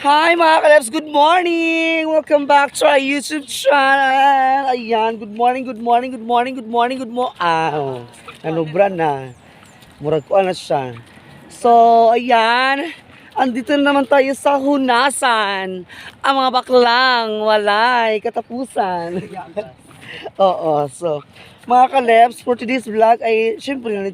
Hi mga kalabs, good morning! Welcome back to our YouTube channel. Ayan, good morning, good morning, good morning, good morning, good morning. Nanubra na. Murag ko na siya. So, ayan. Andito na naman tayo sa hunasan. Ang mga baklang walay katapusan. Oo, so, mga kalabs, for today's vlog ay, syempre,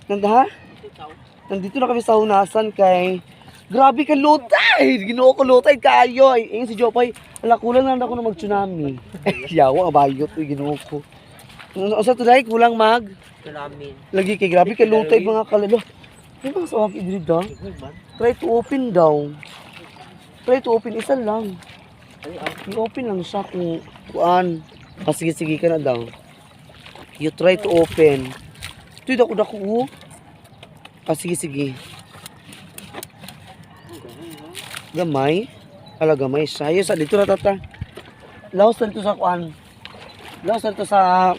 nandito na kami sa hunasan kay grabe ka lutay! Ginoo ko lutay kayo. Ay, si Jopay, ala kulang lang ako na mag-tsunami. Yawa, abayot. Uy, ginoo ko. Sa tulay, kulang mag? Salamin. Lagi kay grabe ka lutay mga kalalo. Ay, mga sa wag idrid daw. Try to open daw. Try to open, isa lang. I-open lang siya kung kuan. Sige ka na daw. You try to open. Ito dako-dako. Sige. Gamay. Ala gamay siya. Ayos, dito na tata. Laos na dito sa kuan. Laos na dito sa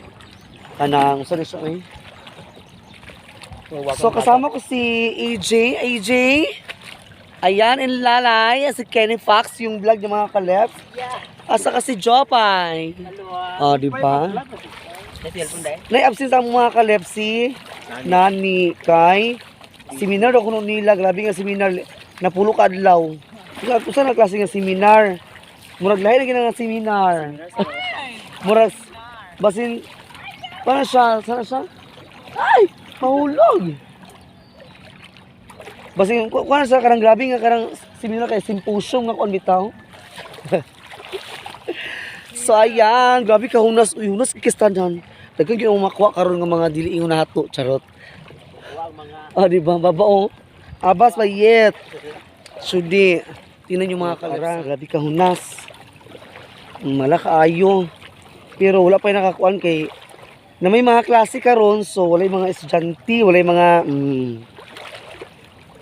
kanang sorry siya eh. So kasama ko si AJ. AJ. Ayan, in lalay. Si Kenny Fox, yung vlog ng mga kalep. Asa ka si Jopay. Oh, di ba? Nai-absent ang mga kalep si Nani kay seminar ako nung nila. Grabe nga seminar. Napulo ka adlaw. Kung saan na klase nga seminar? Murag lahi lagi na nga seminar. Murag, basin, paano siya? Sana siya? Ay! Mahulog! Basin, kung ano siya, karang grabe nga, karang seminar kay symposium nga kung bitaw. So ayan, grabe ka hunas. Uy, hunas kikistandan. Dagang yung makuha karon nga mga diliingon na hato. Charot. Diba? Babao. Abas bayet. Sudi. Tingnan yung mga kalera. Grabe ka hunas. Malakaayo. Pero wala pa yung nakakuan kay na may mga klase karon, so wala yung mga estudyante, wala yung mga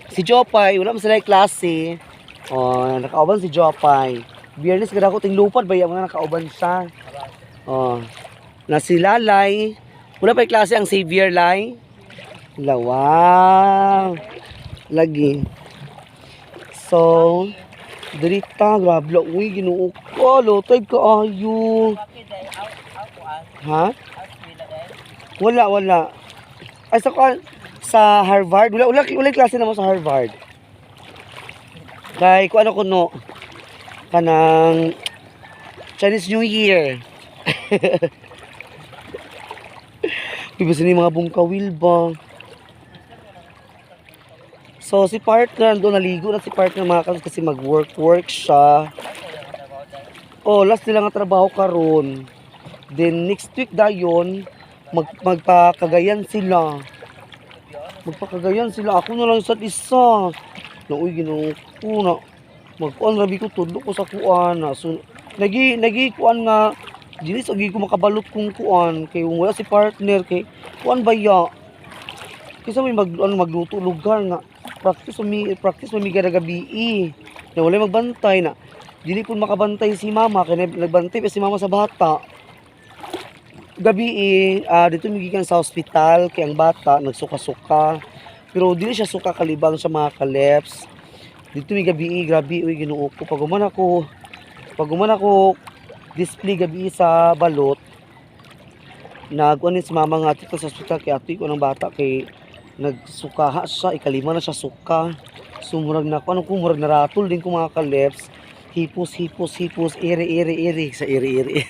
si Jopay, wala man sila yung klase. Nakauban si Jopay. Biyernes kada ko ting lupad ba yung mga nakauban siya. Na si Lalay, wala pa yung klase ang Xavier Lai. Wow. Lagi. So, dirita, grabe lang. Uy, ginoo ko. Lotay ka ayo. Ha? Wala. Ay, sa Harvard. Wala klase naman sa Harvard. Kaya, kung ano ko no, kanang Chinese New Year. Iba sila yung mga bungkawil ba? So, si partner, doon naligo na si partner mga kalos kasi mag-work siya. Last nila nga trabaho karon. Then, next week dayon, magpakagayan sila. Ako na lang sa isa. Uy, ginoo ko na. Magkuan, rabi ko, tudlo ko sa kuan. So, nagi-kuan nga, dinis, agi ko makabalot kong kuan. Kaya wala si partner, kay kuan ba ya? Kasi may magluto lugar nga. Practice may gabi na wala magbantay na dili po makabantay si mama kaya nagbantay pa si mama sa bata gabi dito migikan sa ospital kaya ang bata nagsuka-suka pero dili siya suka kalibang sa mga kaleps dito may gabi grabe uy ginoo ko paguman ako display gabi sa balot nagkuan si mama nga dito sa ospital kaya atoy ko ng bata kay nagsukaha siya, ikalima na siya suka. Sumurag na ako, murag naratol din ko mga kaleps. Hipos, iri sa iri.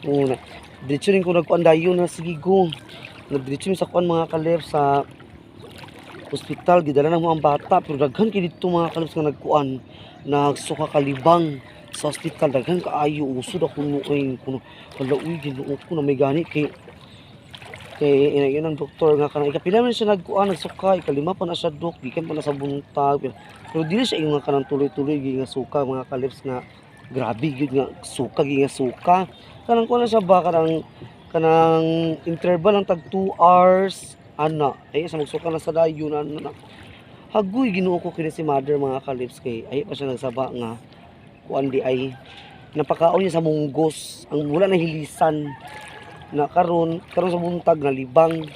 Una, diretso rin ko nagkuan dayon na sige go. Nagdiretso rin sa kuan mga kaleps sa hospital, gidala ng mga bata. Pero daghan kayo dito mga kaleps nga nagkuan. Nagsuka kalibang sa hospital. Daghan kaayo, usod ako nuoy. Kalauy, ginoo ko na may gani kay yun ang doktor nga kanang ikapila man siya nagsuka ikalima pa na siya dok gikan pa na sa buntag pero dili siya nga kanang tuloy-tuloy nga suka mga kalips nga grabe gyud nga suka kanang kuno siya ba kanang interval ng tag 2 hours ay sa magsuka na sa dayon hagoy ginoo ko kini si mother mga kalips kay ay pa siya nagsaba nga kuan di ay napakaon niya sa munggos ang wala na hilisan na karon sa buntag na libang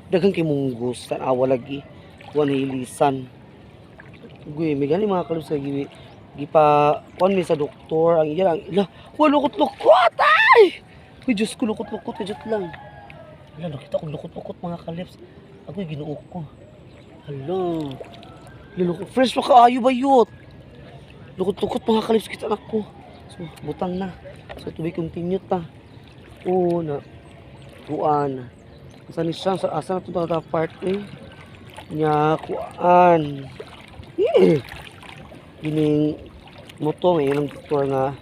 daghang kay munggos tan awa lagi kuan hilisan guy may gani mga kalus kay gipa kuan mi sa doktor ang iya ang ila lukot-lukot ay uy Diyos ko lukot-lukot kajut lang hala nakita ko lukot-lukot mga kalips agoy ginuo ko hala lulukot fresh pa kaayo bayot lukot-lukot mga kalips kita anak ko so butang na so to be continue ta oo na kuan asa ni siya sa asa na to ta part nya kuan gining moto may ilang doktor nga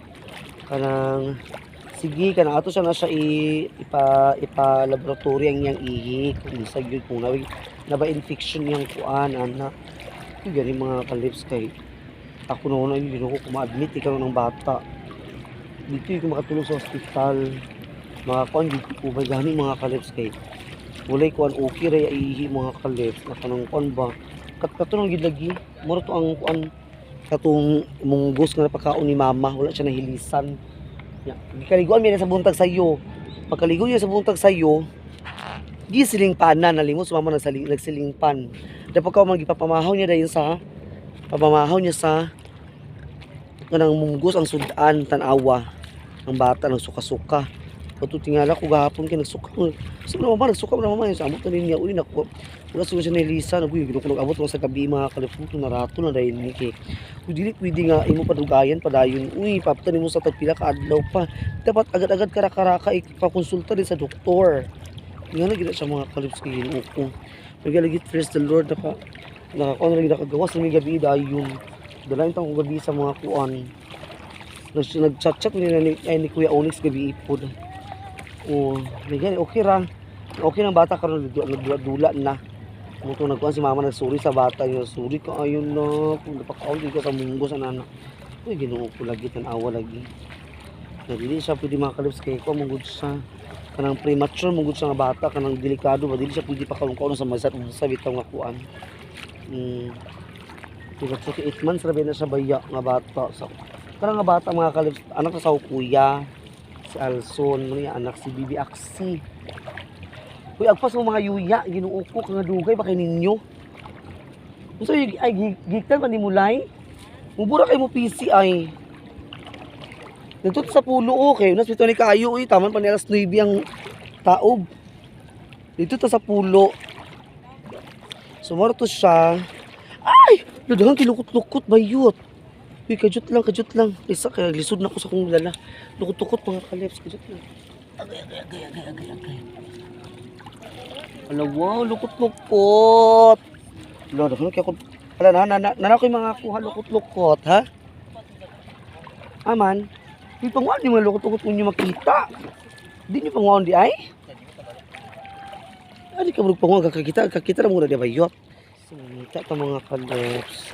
kanang sige kanang ato siya na siya ipa laboratory ang iyang ihi kung isa gyud kung na ba infection yang kuan anak gani mga kalips kay ako noon ay ginuko ko ma-admit ikaw ng bata dito ko makatulong sa ospital mga kuan dito ko ba gani mga kalips kay walay kuan okay ra ihi mga kalips na kanang kuan ba katulong gid lagi mura to ang kuan katong munggos nga napakaon ni mama wala siya nahilisan gikaliguan mi na sa buntag sayo pagkaligo niya sa buntag sayo gisiling panan nalimos mama nagsiling pan dapat ka man gipapamahaw niya dayon sa pamamahaw niya sa kanang munggos ang sudan tanawa ang bata nang suka-suka pato tingala ko gahapon kay nagsuka sa mama nagsuka na mama sa amot na niya uy nako wala siya nahilisan uy ginukulog abot mo sa gabi mga kaliputo na rato na dayon ni kay dili pwede nga imo padugayan padayon uy paptan mo sa tagpila ka adlaw pa dapat agad-agad karaka ipakonsulta din sa doktor nga na gina siya mga kalips kay Ginoo ko magalagit praise the Lord nakakaon rin nakagawas ng gabi dayon dalain tang gabi sa mga kuan nagchat-chat ni Kuya Onyx gabi ipod okay ra okay ng bata karon nagdula na muto nagkuan si mama nagsuri sa bata niya suri ka ayun na kung napakaon di ka sa munggos ang anak uy Ginoo ko lagi tanawa lagi na dili siya pwede mga kalips kay ko mungod sa kanang premature mungod sa nga bata kanang delikado ba dili siya pwede pa kaon sa masat sa bitaw nga kuan diba so 8 months rabi na siya baya nga bata so kanang nga bata mga kalips anak sa kuya si Alson mo niya anak si Bibi Aksi uy agpas mo mga yuya Ginoo ko nga dugay ba kay ninyo unsa ay gigtan pa ni mulay mubura kay mo PC ay dito sa pulo okay unas bitaw ni kaayo taman pa ni alas 9 ang taob dito ta sa pulo sumorto siya ay dadahan kilukot-lukot bayot uy kajut lang isa kaya lisod na ko sa kong lala lukot-lukot mga kalips kajut lang agay ala wow lukot-lukot wala dadahan kaya ako ala na ko yung mga kuha lukot-lukot ha aman di pangwan di mga lukot-lukot kung nyo makita di nyo pangwan di ay di ka murag pangwan kakita na muna di bayot sumita ka mga kalips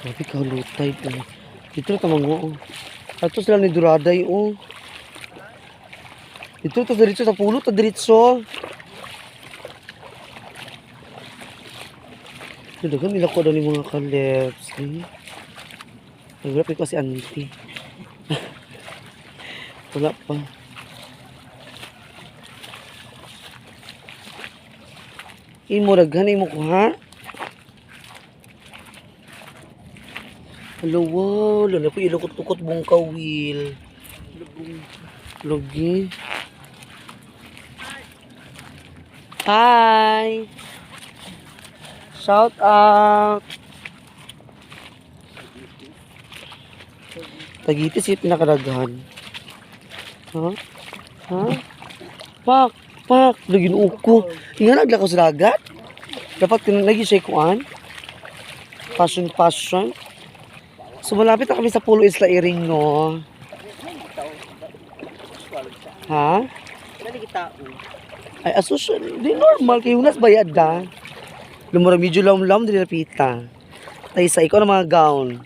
sabi ka lutay po dito na tamang ato sila ni Duraday dito ta diretso sa pulo ta diretso dagan nila ko daw ni mga kalips nagrapit ko si auntie wala pa imo daghan imo ko ha hello wow lalo po ilukot-lukot mong kawil lagi hi shout out Tagitis yung pinakadaghan pak lagi uko nga naglakaw sa dagat dapat lagi siya kuan passion so malapit na kami sa Pulo Isla Iring no ha ay asosyo di normal kay unas bayad da lumura medyo lam di napita tay sa ikaw na mga gown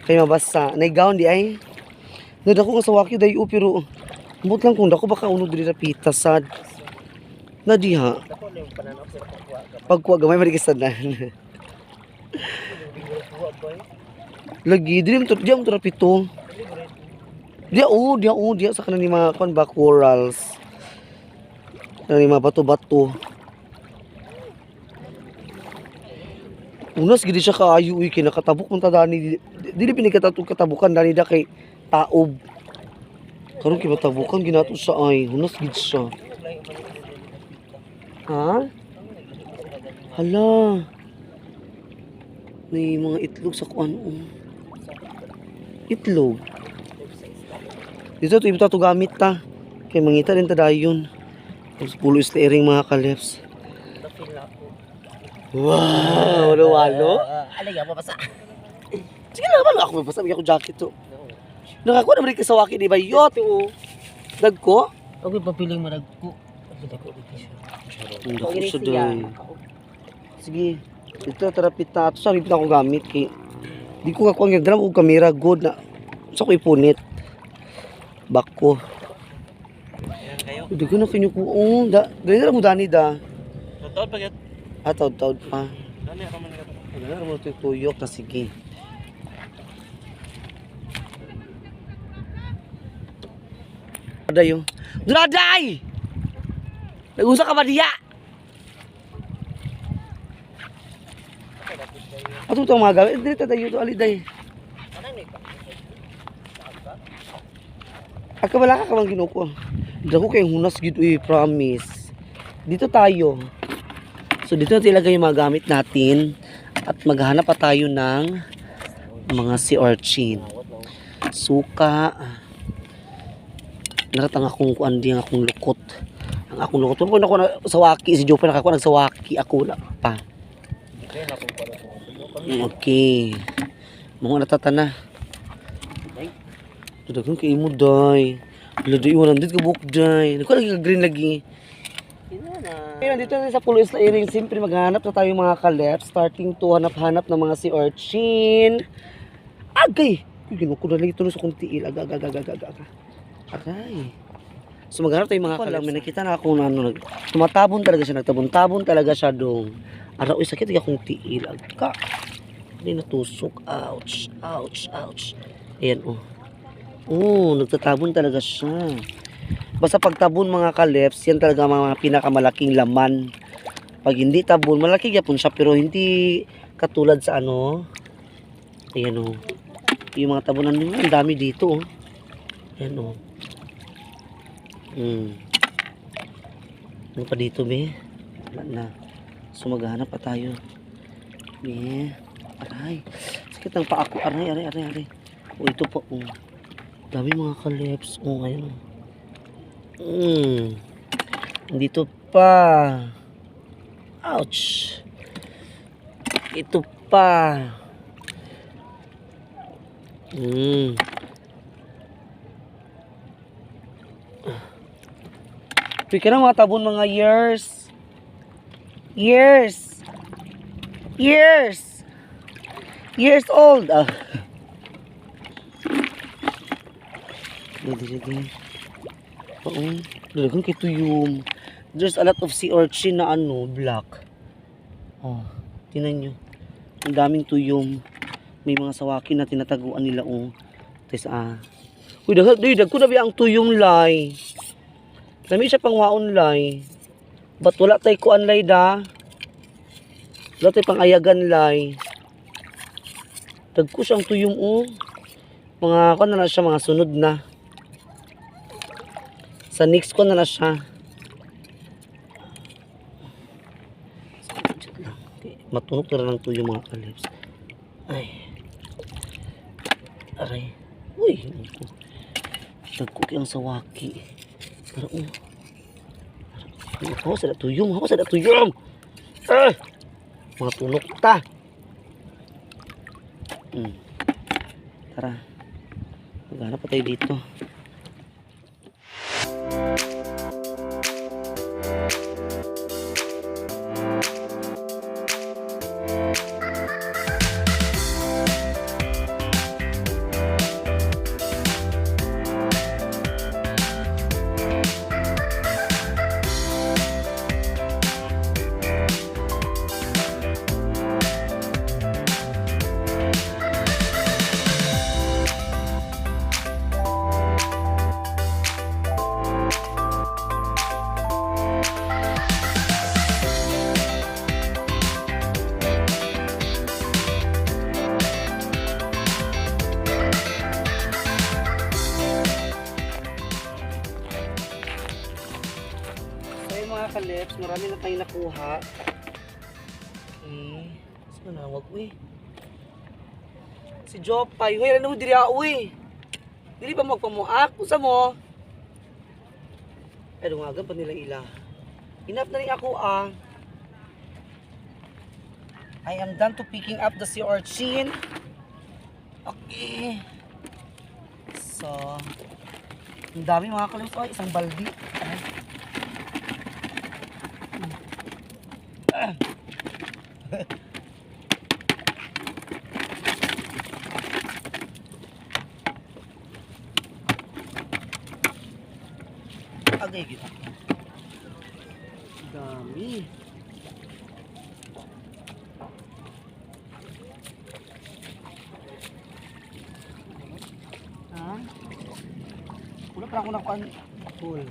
kay mabasa na gown di ay nadako nga sa wakyo dayo pero ambot lang kung dako baka unod di napita sad na diha pagkuha gamay marikisan na lagi di mo to rapito dia sa kanan ni mga kon ba corals ni mga bato-bato Unas gid siya kaayo kay nakatabok man ta dani dili pinikatatog katabukan dani da kay taob. Karon kay matabukan ginato sa ay unas gid siya. Ha? Hala. May mga itlog sa kuan. Itlog. Dito to ibita to gamit ta. Kay mangita din ta dayon. Tapos pulo isleering mga kaleps. Wow, walo-walo. Alay, ako basa. Sige lang, wala ako mabasa. Bigyan ko jacket to. Nakakuha naman rin kasawaki, di ba? Yot, o. Dag ko? Okay, papiling maragko. Dako dito siya. Ang dako siya doon. Sige. Ito, tarapit na. Ito, saripit ako gamit. Kay... Di ko kakuha ng drum o kamera. Good na. Sa ko ipunit. Back ko. Ayan kayo. Hindi ko na kinukuha. Oo, dali na lang mo dani da. Totoo pa gyud. Taod-taod pa. Dali ako man nito. Ano na mo ito tuyok na sige. Dayo. Duraday! Nag-usa ka ba diya? Ato itong mga gawin. Dito tayo ito, aliday. Aka wala ka kamang ginuko. Dako kayong hunas gito promise. Dito tayo. So dito natin ilagay yung mga gamit natin. At maghanap pa tayo ng mga sea urchin. Suka. Naratang akong kuan di ang akong lukot. Ang akong lukot. Kung ako na sawaki, si Joe pa nakakuha nagsawaki. Ako na pa. Okay. Mga natatana. Dagang kay imo day. Lado iwan nandito ka buok day. Nakuha lagi ka green lagi. Ngayon, dito na sa Pulo Isla Iring, siyempre maghanap na tayo mga kalep. Starting to hanap-hanap ng mga sea urchin. Agay! Ginuko na lang ito sa kong tiil. Aga. Aray. So maghanap tayo mga kalep. May nakita na ako na ano, tumatabon talaga siya. Nagtabon-tabon talaga siya dong. Araw, sakit ka kong tiil. Aga. Hindi natusok. Ouch. Ayan, oh. Oh, nagtatabon talaga siya. Basta pag tabon mga kaleps, yan talaga mga pinakamalaking laman. Pag hindi tabon, malaki yapon siya pero hindi katulad sa ano. Ayan o. Yung mga tabonan nyo, ang dami dito o. Ayan o. Ano pa dito be? Wala na. So maghanap pa tayo. Be. Aray. Sakit ang paa ko. Aray. O ito po o. Dami mga kaleps. O ngayon o. Dito pa. Ouch. Ito pa. Pika na mga tabon mga years. Years old. Sige. Dalagang kito yung there's a lot of sea urchin na ano, black. Oh, tinan nyo. Ang daming tuyom. May mga sawaki na tinataguan nila oh. Tapos uy, dag ko na ba ang tuyom lay. Dami siya pang waon lay. Ba't wala tayo kuan lay da? Wala tayo pang ayagan lay. Dag ko siyang tuyom oh. Mga kuan na siya, mga sunod na. Sa next ko na siya. Matunog na lang ito yung mga kalips. Ay. Aray. Uy. Nagkuki ang sawaki. Pero hawas ada tuyong. Mga tunog ta. Tara. Maghanap pa tayo dito. marami na tayong nakuha. Okay. Saan na? Wag, uy. Si Jopay. Uy, ano mo diri uy? Dili ba magpamuak? Usa mo? Ay, dungagan pa nila ila. Enough na rin ako I am done to picking up the sea urchin. Okay. So, ang dami mga kalimus. Ay, isang baldi. Agay kita. Dami. Ha? Wala pa ako nakuan. Cool.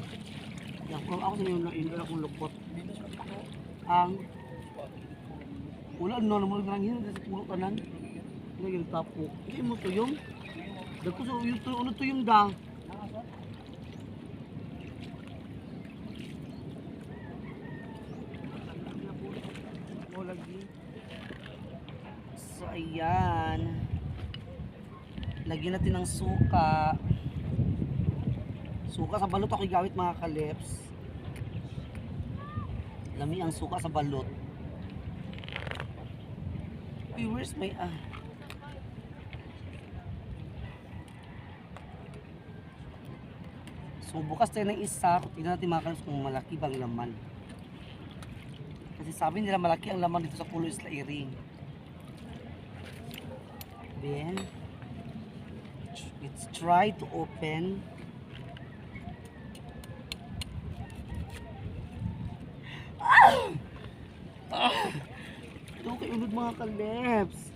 Yan, kung ako sa inyo na ingal akong lukot. Ang wala no naman nang hin sa pulo kanan. Naging tapo. Hindi mo tuyong. Dako sa yung ano tuyong da. Lagi. So ayan. Lagyan natin ng suka. Suka sa balot ako gawit mga kalips. Lami ang suka sa balot. Uy, where's my So bukas tayo ng isa. Tingnan natin mga kalips kung malaki bang laman. Kasi sabi nila malaki ang laman dito sa Pulo Isla Iring. Then, let's try to open. Ito kay unod mga kaleps.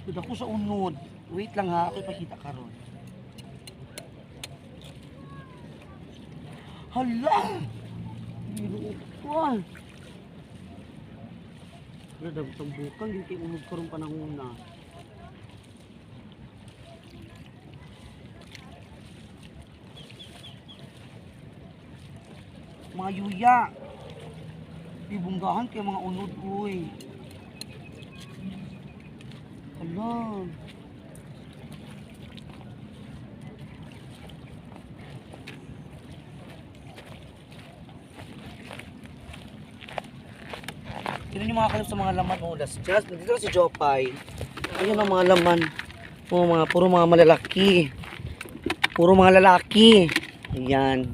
Ito ako sa unod. Wait lang ha, ako ipakita karon. Hala! Binuot ko. Wala daw tambukan, hindi kayo unod karong panahon na. Mga yuya. Ibunggahan kayo mga unod, uy. Hala. Tignan yung mga kalip sa mga laman mo. Dito si Jopay. Ayan ang mga laman. Puro mga malalaki. Puro mga lalaki. Ayan.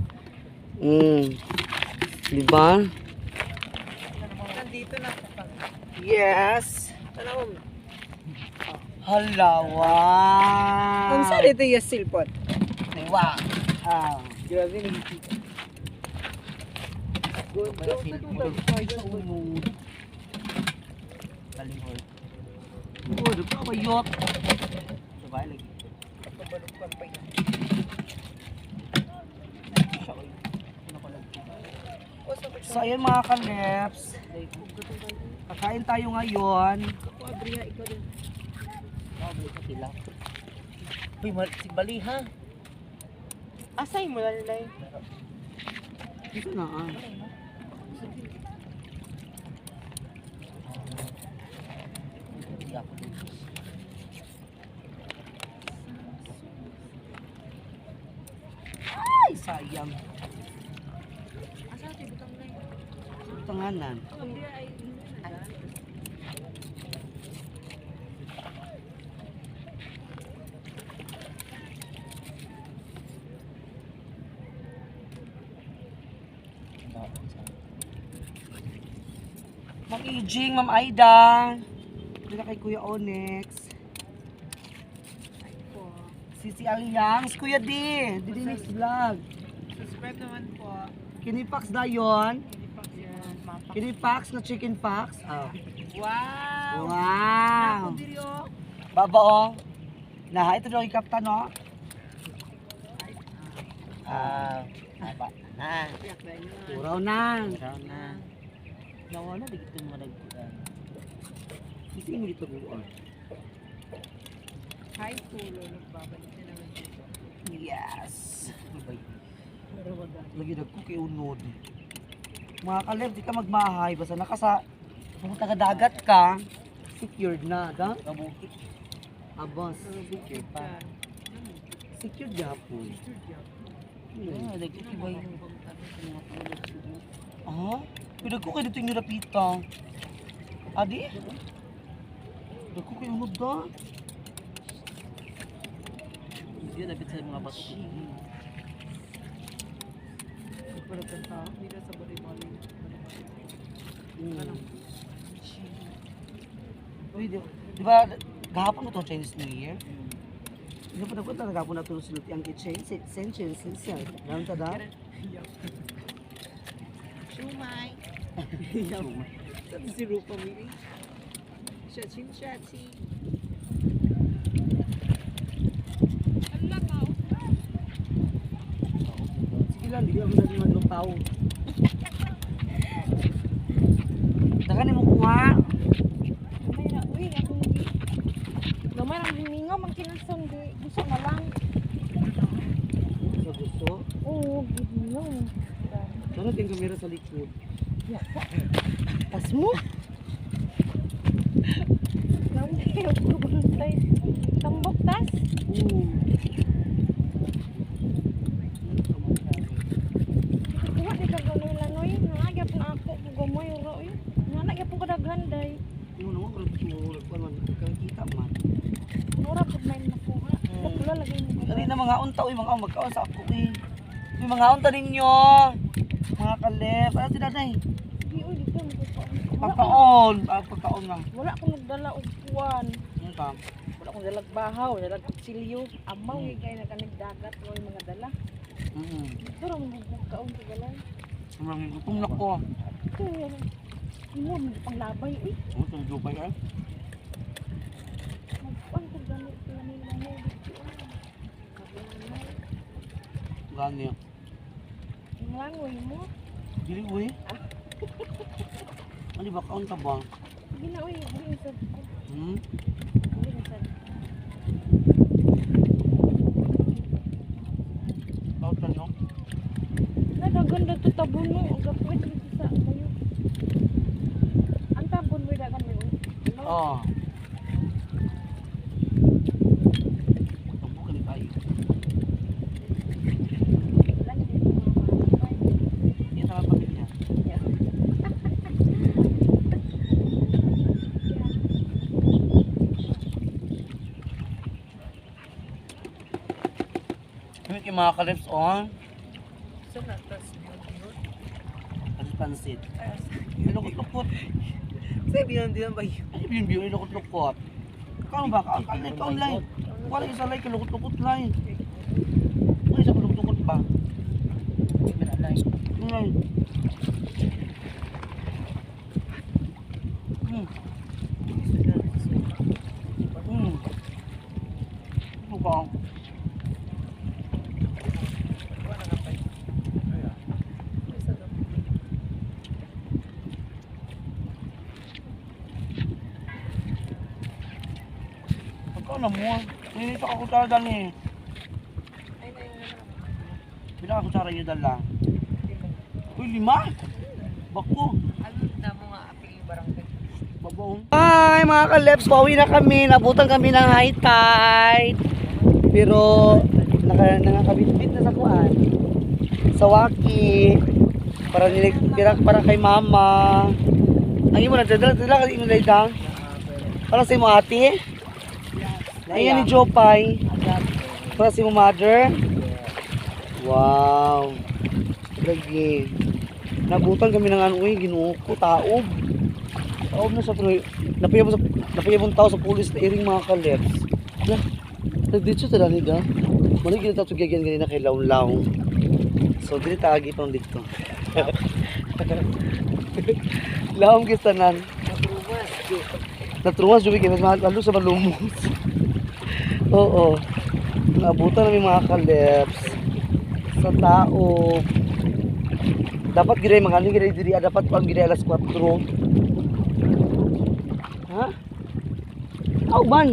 Diba? Nandito na. Yes. Tanawag. Hala, wow. Ang sa dito yung silpot. Wow. Grabe nakikita. Kalihol. Nagkakayot. Sabay lagi. Kabalukan pa yan. So ayan mga kaleps. Kakain tayo ngayon. Abriha, ikaw din. Uy, si Bali ha. Asay mo lalay. Ito na Ay, sayang. Asa ito butang na yun? Tanganan. Abriha ay Ma'am Ijing, Ma'am Aida. Dito kay Kuya Onyx. Sisi Alliance, Kuya D. Didi next vlog. subscribe naman po. Kinipax dayon. Kinipak yan. Mapa. Kinipax na chicken pax. Wow! Wow. Ako diri oh. Baba oh. Nah, ito daw ikapta no. Baba. Na. Tiyak na yun. Puraw na. Brown na. Nawala di kita madagpuan. Sisi mo dito buon. High school, nagbabalik na naman dito. Yes. Lagi dagko kay unod. Mga kaleb, di ka magmahay basta nakasa kung taga-dagat ka, secured na, da? Kabukit. Abas, Secure pa. secured gyapon. Ah, nagkikibay yung mga tulad siguro. Ah, pwede ko kayo dito yung nirapita. Adi? Dagko kay unod da. Hindi dapat sa mga bato. Para kanta, hindi na sa bari-bari. Ano? Uy, di ba, gahapon mo to Chinese New Year? Hindi pa dapat na gahapon na ito sinuti ang kitchen, Chinese siya. Ganun ta da? Shumai. Sabi si Rupa Miri. Shachin, shachi. Sige lang, hindi ako natin maglupaw. Dakanin mo kuha. May na, uy, ako hindi. Gamay ang hiningaw, magkinasang di. Gusto na lang. Sa gusto. Oo, hiningaw. Sana yung kamera sa likod. Tas mo? Namin ako bantay. Tambok tas? Kuha di ka gano'y lanoy. Nangagap na ako. Gugamoy yung roy. Nangagap po kadaghanday. Yung naman, parang kita man. Mura po may nakuha. Pagkula lagay mo. Kani na mga unta, uy, mga magkaon sa ako eh. Yung mga unta ninyo. Mga kalep. Ano tinanay? Di, uy, di ka magkakaon. Pagkaon. Pagkaon nga. Wala akong nagdala og kuwan. Ano ka? Wala akong dalag bahaw, dalag silyo. Amaw yung kaya nakanagdagat mo yung mga dala. Pero magbubukaon ka galay. Sobrang gutom na ko. Ito yan. Mo, panglabay. Uy, Ano sa Dubai ay? magpuan ko ganit. Lanay-lanay dito. Kablanay. Gani. Yung langoy mo. Dili uy. Ano ba kaon ka ba? Sige na, uy. Hindi sa ko. Hmm? Hindi sa Kaon ka no? Nagaganda to tabon mo. Gapwit dito sa kayo. Ang tabon mo dagan mo. Oo. Tambo ka ni tayo. Lagi dito mga kapatid. Hindi talaga pamilya. Kami kay mga kalips on. So, natas yun. Ano pansit? Ilukot-lukot. Sabi yun, di ba yun? Ay, yun, ilukot-lukot. Kaon ba? Kaon line. Wala isa line, ilukot-lukot line. Ano isa ilukot-lukot ba? Yung line. Ano ba? Ikaw na mo. Nilito ka kutsara dali. Ay, na yung Pila ka kutsara nyo dala? Uy, 5? Bako. ano na mga apil barangay. Babaong. Hi mga kaleps, pauwi na kami. Nabutan kami ng high tide. Pero nakakabitbit na sa kuan. Sa waki. Para kay mama. Ang imo na dala kasi imo dala. Para sa imo ate. Ayan ni Jopay. Para sa imo mother. Wow. Lagi. Nabutan kami ng ano eh, Ginoo ko, taob. Taob na sa pero napayabon tao sa pulis na iring mga kaleps. Nagdito sa dani da. Mali kita tayo gagyan ganina kay Law-Law. So dili taagi pang dito. Lawom kistanan. Natrumas jubi kay mas mahal sa balumos. Oo. Nabutan namin mga kaleps sa tao. Dapat gire mga ano gire diri dapat pang gire alas 4. Ha? Aw man.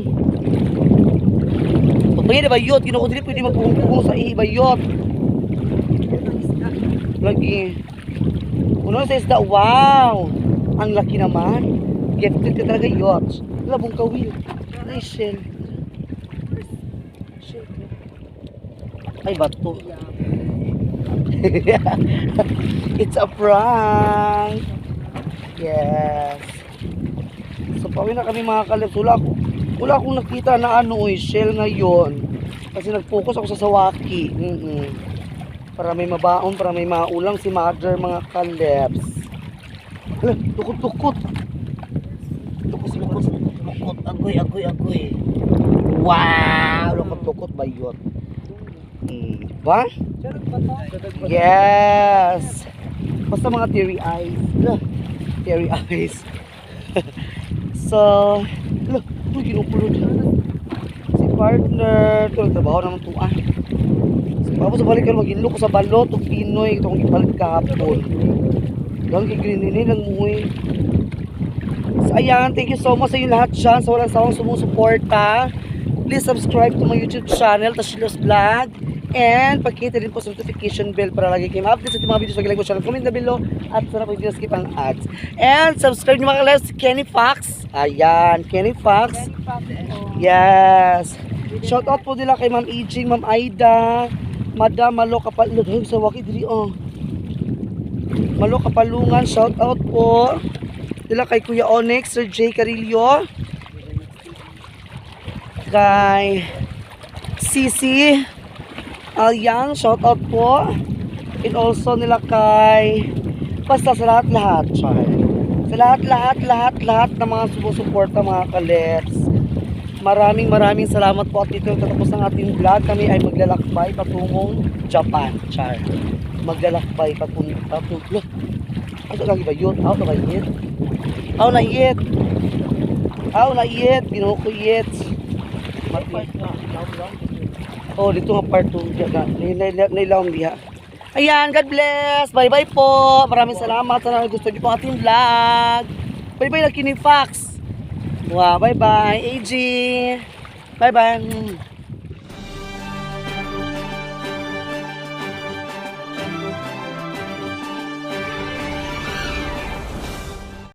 Pwede ba yot? Ginoo ko dili pwede magpungpung sa ibayot. Lagi. Uno sa isda, wow! Ang laki naman. Gifted ka talaga yacht. Labong kawil. Nice shell. Shell. Ay, bato. It's a prank. Yes. So, pauwi na kami mga kalibs. Wala akong nakita na shell ngayon. Kasi nag-focus ako sa sawaki. Para may mabaon, para may maulang si mother mga kalibs. Hala, tukot. Lukot. Agoy. Wow! Lukot ba yun? Ba? Yes! Basta mga teary eyes. Teary eyes. So, ginupulo dyan. Si partner. Ito, nagtrabaho naman ito. Tapos sa balik ka mag-inlo ko sa balot o Pinoy. Ito kong ipalit kahapon. Lang kikrininin lang mo eh. So, ayan, thank you so much sa inyo lahat dyan. Sa walang sawang sumusuporta. Please subscribe to my YouTube channel, Tashilos Vlog. And pakita din po sa notification bell para lagi kayo ma-update sa ating mga videos sa Gilang channel. Comment na below at sana po hindi na-skip ang ads. And subscribe nyo mga kalabs si Kenny Fox. Ayan, Kenny Fox. Yes. Shout out po nila kay Ma'am Ijing, Ma'am Aida, Madam Malo Kapalungan. Sa wakit diri Malo Kapalungan, shout out po. Nila kay Kuya Onyx, Sir J. Carillo. Kay Sisi Alyang, shout out po. And also nila kay basta sa lahat-lahat. Sa lahat-lahat ng mga sumusuporta mga kalets. Maraming salamat po at dito tatapos ng ating vlog. Kami ay maglalakbay patungong Japan. Maglalakbay patungo. Ano lagi ba yun? How na yet? Ginawa ko yet. Oh, dito nga part 2. Nailawang diha. Ayan, God bless. Bye-bye po. Maraming salamat. Sana gusto niyo po ating vlog. Bye-bye na Kenny Fox. Wow, bye-bye. AG. Bye-bye.